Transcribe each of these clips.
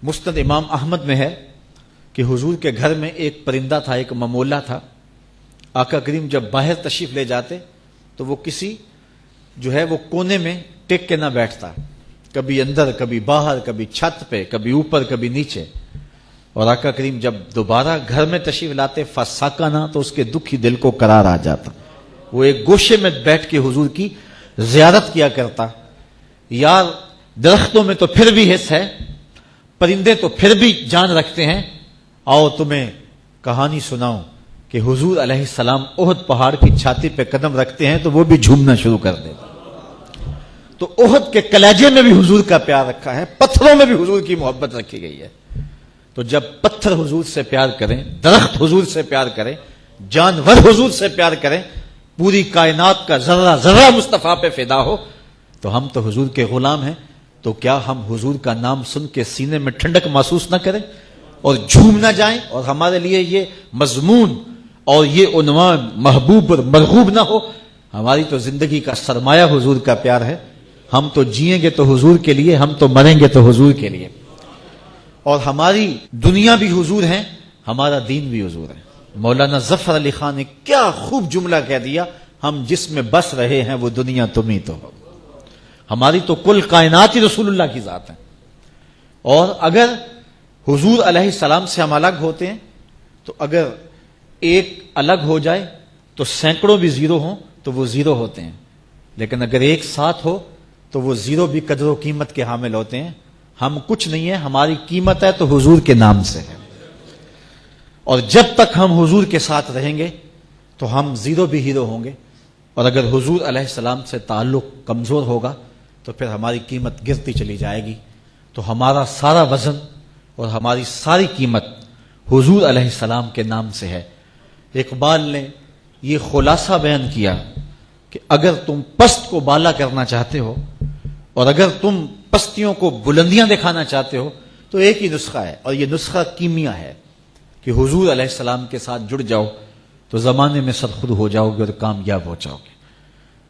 مسند امام احمد میں ہے کہ حضور کے گھر میں ایک پرندہ تھا، ایک ممولہ تھا. آقا کریم جب باہر تشریف لے جاتے تو وہ کسی جو ہے وہ کونے میں ٹک کے نہ بیٹھتا، کبھی اندر کبھی باہر، کبھی چھت پہ کبھی اوپر کبھی نیچے. اور آقا کریم جب دوبارہ گھر میں تشریف لاتے فساکنا تو اس کے دکھی دل کو قرار آ جاتا. وہ ایک گوشے میں بیٹھ کے حضور کی زیارت کیا کرتا. یار درختوں میں تو پھر بھی حص ہے، پرندے تو پھر بھی جان رکھتے ہیں، آؤ تمہیں کہانی سناؤں کہ حضور علیہ السلام احد پہاڑ کی چھاتی پہ قدم رکھتے ہیں تو وہ بھی جھومنا شروع کر دیتے. تو احد کے کلیجے میں بھی حضور کا پیار رکھا ہے، پتھروں میں بھی حضور کی محبت رکھی گئی ہے. تو جب پتھر حضور سے پیار کریں، درخت حضور سے پیار کریں، جانور حضور سے پیار کریں، پوری کائنات کا ذرہ ذرہ مصطفیٰ پہ فدا ہو، تو ہم تو حضور کے غلام ہیں. تو کیا ہم حضور کا نام سن کے سینے میں ٹھنڈک محسوس نہ کریں اور جھوم نہ جائیں، اور ہمارے لیے یہ مضمون اور یہ عنوان محبوب اور مرغوب نہ ہو؟ ہماری تو زندگی کا سرمایہ حضور کا پیار ہے. ہم تو جئیں گے تو حضور کے لیے، ہم تو مریں گے تو حضور کے لیے. اور ہماری دنیا بھی حضور ہے، ہمارا دین بھی حضور ہے. مولانا ظفر علی خان نے کیا خوب جملہ کہہ دیا، ہم جس میں بس رہے ہیں وہ دنیا تم ہی تو ہو. ہماری تو کل کائنات ہی رسول اللہ کی ذات ہے. اور اگر حضور علیہ السلام سے ہم الگ ہوتے ہیں تو اگر ایک الگ ہو جائے تو سینکڑوں بھی زیرو ہوں تو وہ زیرو ہوتے ہیں، لیکن اگر ایک ساتھ ہو تو وہ زیرو بھی قدر و قیمت کے حامل ہوتے ہیں. ہم کچھ نہیں ہے، ہماری قیمت ہے تو حضور کے نام سے ہے. اور جب تک ہم حضور کے ساتھ رہیں گے تو ہم زیرو بھی ہیرو ہوں گے. اور اگر حضور علیہ السلام سے تعلق کمزور ہوگا تو پھر ہماری قیمت گرتی چلی جائے گی. تو ہمارا سارا وزن اور ہماری ساری قیمت حضور علیہ السلام کے نام سے ہے. اقبال نے یہ خلاصہ بیان کیا کہ اگر تم پست کو بالا کرنا چاہتے ہو اور اگر تم پستیوں کو بلندیاں دکھانا چاہتے ہو تو ایک ہی نسخہ ہے، اور یہ نسخہ کیمیا ہے کہ حضور علیہ السلام کے ساتھ جڑ جاؤ تو زمانے میں سرخود ہو جاؤ گے اور کامیاب ہو جاؤ گے.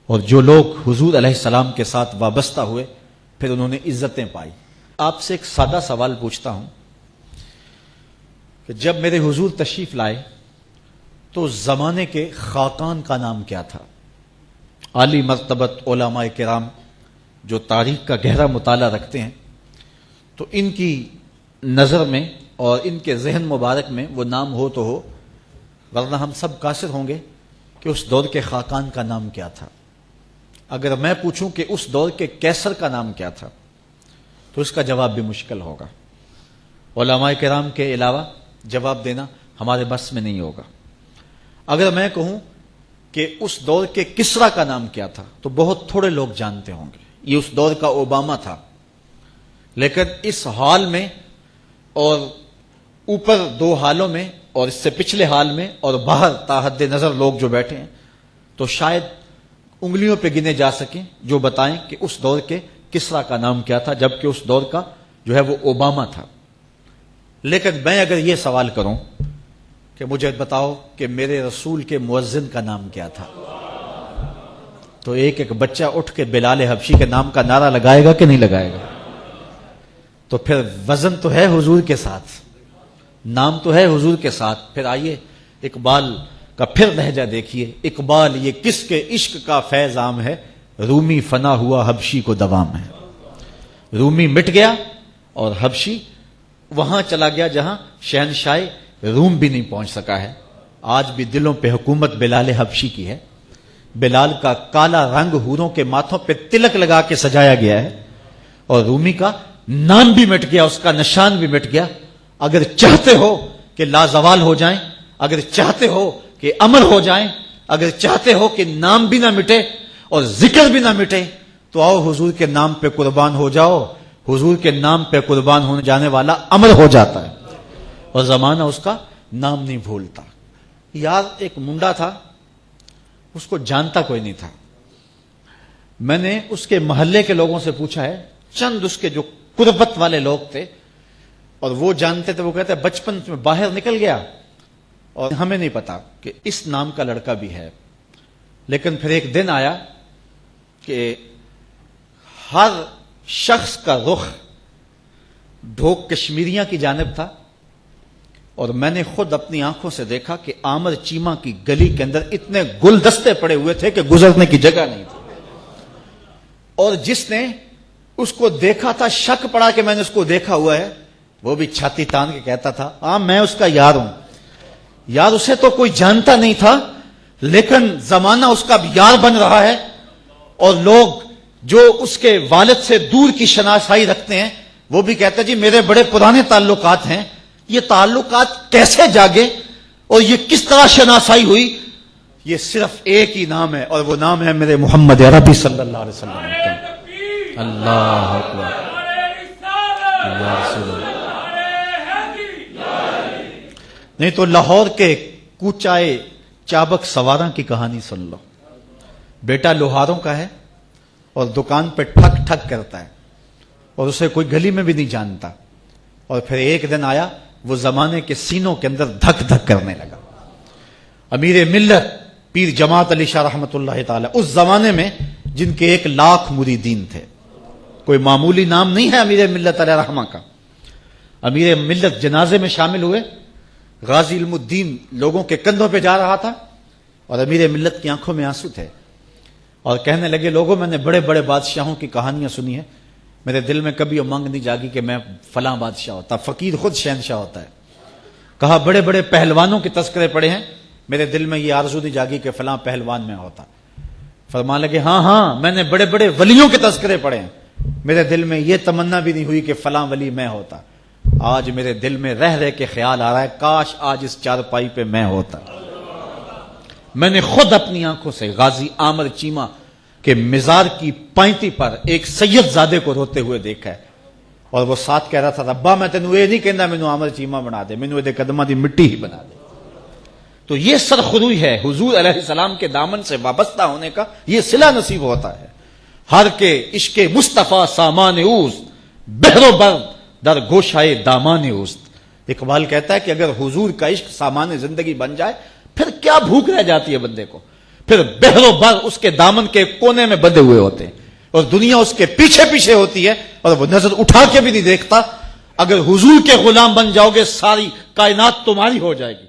اور جو لوگ حضور علیہ السلام کے ساتھ وابستہ ہوئے پھر انہوں نے عزتیں پائی. آپ سے ایک سادہ سوال پوچھتا ہوں کہ جب میرے حضور تشریف لائے تو زمانے کے خاقان کا نام کیا تھا؟ عالی مرتبت علماء کرام جو تاریخ کا گہرا مطالعہ رکھتے ہیں تو ان کی نظر میں اور ان کے ذہن مبارک میں وہ نام ہو تو ہو، ورنہ ہم سب قاصر ہوں گے کہ اس دور کے خاقان کا نام کیا تھا. اگر میں پوچھوں کہ اس دور کے کیسر کا نام کیا تھا تو اس کا جواب بھی مشکل ہوگا. علماء کرام کے علاوہ جواب دینا ہمارے بس میں نہیں ہوگا. اگر میں کہوں کہ اس دور کے کسرا کا نام کیا تھا تو بہت تھوڑے لوگ جانتے ہوں گے. یہ اس دور کا اوباما تھا. لیکن اس حال میں اور اوپر دو حالوں میں اور اس سے پچھلے حال میں اور باہر تاحد نظر لوگ جو بیٹھے ہیں تو شاید انگلیوں پہ گنے جا سکیں جو بتائیں کہ اس دور کے کسرا کا نام کیا تھا، جبکہ اس دور کا جو ہے وہ اوباما تھا. لیکن میں اگر یہ سوال کروں کہ مجھے بتاؤ کہ میرے رسول کے مؤذن کا نام کیا تھا، تو ایک ایک بچہ اٹھ کے بلال حبشی کے نام کا نعرہ لگائے گا کہ نہیں لگائے گا؟ تو پھر وزن تو ہے حضور کے ساتھ، نام تو ہے حضور کے ساتھ. پھر آئیے اقبال کا پھر لہجہ دیکھیے. اقبال یہ کس کے عشق کا فیض عام ہے، رومی فنا ہوا حبشی کو دوام ہے. رومی مٹ گیا اور حبشی وہاں چلا گیا جہاں شہنشاہ روم بھی نہیں پہنچ سکا ہے. آج بھی دلوں پہ حکومت بلال حبشی کی ہے. بلال کا کالا رنگ حوروں کے ماتھوں پہ تلک لگا کے سجایا گیا ہے، اور رومی کا نام بھی مٹ گیا، اس کا نشان بھی مٹ گیا. اگر چاہتے ہو کہ لازوال ہو جائیں، اگر چاہتے ہو کہ امر ہو جائیں، اگر چاہتے ہو کہ نام بھی نہ مٹے اور ذکر بھی نہ مٹے تو آؤ حضور کے نام پہ قربان ہو جاؤ. حضور کے نام پہ قربان ہونے جانے والا امر ہو جاتا ہے اور زمانہ اس کا نام نہیں بھولتا. یار ایک منڈا تھا، اس کو جانتا کوئی نہیں تھا. میں نے اس کے محلے کے لوگوں سے پوچھا ہے، چند اس کے جو قربت والے لوگ تھے اور وہ جانتے تھے، وہ کہتے ہیں بچپن میں باہر نکل گیا اور ہمیں نہیں پتا کہ اس نام کا لڑکا بھی ہے. لیکن پھر ایک دن آیا کہ ہر شخص کا رخ ڈھوک کشمیریاں کی جانب تھا، اور میں نے خود اپنی آنکھوں سے دیکھا کہ عامر چیمہ کی گلی کے اندر اتنے گلدستے پڑے ہوئے تھے کہ گزرنے کی جگہ نہیں تھی، اور جس نے اس کو دیکھا تھا شک پڑا کہ میں نے اس کو دیکھا ہوا ہے، وہ بھی چھاتی تان کے کہتا تھا ہاں میں اس کا یار ہوں۔ یار اسے تو کوئی جانتا نہیں تھا، لیکن زمانہ اس کا یار بن رہا ہے، اور لوگ جو اس کے والد سے دور کی شناسائی رکھتے ہیں وہ بھی کہتے ہیں جی میرے بڑے پرانے تعلقات ہیں، یہ تعلقات کیسے جاگے اور یہ کس طرح شناسائی ہوئی؟ یہ صرف ایک ہی نام ہے، اور وہ نام ہے میرے محمد عربی صلی اللہ علیہ وسلم کا۔ اللہ اکبر یا رسول اللہ۔ نہیں تو لاہور کے کوچائے چابک سواراں کی کہانی سن لو۔ بیٹا لوہاروں کا ہے اور دکان پہ ٹھک ٹھک کرتا ہے، اور اسے کوئی گلی میں بھی نہیں جانتا، اور پھر ایک دن آیا وہ زمانے کے سینوں کے اندر دھک دھک کرنے لگا۔ امیر ملت پیر جماعت علی شاہ رحمۃ اللہ تعالی، اس زمانے میں جن کے 1,00,000 مریدین تھے، کوئی معمولی نام نہیں ہے امیر ملت علیہ رحمہ کا۔ امیر ملت جنازے میں شامل ہوئے، غازی علم الدین لوگوں کے کندھوں پہ جا رہا تھا، اور امیر ملت کی آنکھوں میں آنسو تھے، اور کہنے لگے لوگوں میں نے بڑے بڑے بادشاہوں کی کہانیاں سنی ہیں، میرے دل میں کبھی امنگ نہیں جاگی کہ میں فلاں بادشاہ ہوتا، فقیر خود شہنشاہ ہوتا ہے۔ کہا بڑے بڑے پہلوانوں کے تذکرے پڑے ہیں، میرے دل میں یہ آرزو نہیں جاگی کہ فلاں پہلوان میں ہوتا۔ فرمان لگے ہاں میں نے بڑے بڑے ولیوں کے تذکرے پڑے ہیں، میرے دل میں یہ تمنا بھی نہیں ہوئی کہ فلاں ولی میں ہوتا۔ آج میرے دل میں رہ رہ کے خیال آ رہا ہے کاش آج اس چارپائی پہ میں ہوتا۔ میں نے خود اپنی آنکھوں سے غازی عامر چیمہ کے مزار کی پائنتی پر ایک سید زادے کو روتے ہوئے دیکھا ہے، اور وہ ساتھ کہہ رہا تھا ربا میں تینوں یہ نہیں کہنا مینوں عامر چیمہ بنا دے، مینوں دے قدماں دی مٹی ہی بنا دے۔ تو یہ سرخروئی ہے حضور علیہ السلام کے دامن سے وابستہ ہونے کا، یہ صلہ نصیب ہوتا ہے۔ ہر کے عشق مصطفیٰ سامان اوست، بحر و بر در گوشائے دامان اوست۔ اقبال کہتا ہے کہ اگر حضور کا عشق سامان زندگی بن جائے پھر کیا بھوک رہ جاتی ہے بندے کو، پھر بحر و بر اس کے دامن کے کونے میں بندھے ہوئے ہوتے ہیں، اور دنیا اس کے پیچھے پیچھے ہوتی ہے، اور وہ نظر اٹھا کے بھی نہیں دیکھتا۔ اگر حضور کے غلام بن جاؤ گے ساری کائنات تمہاری ہو جائے گی۔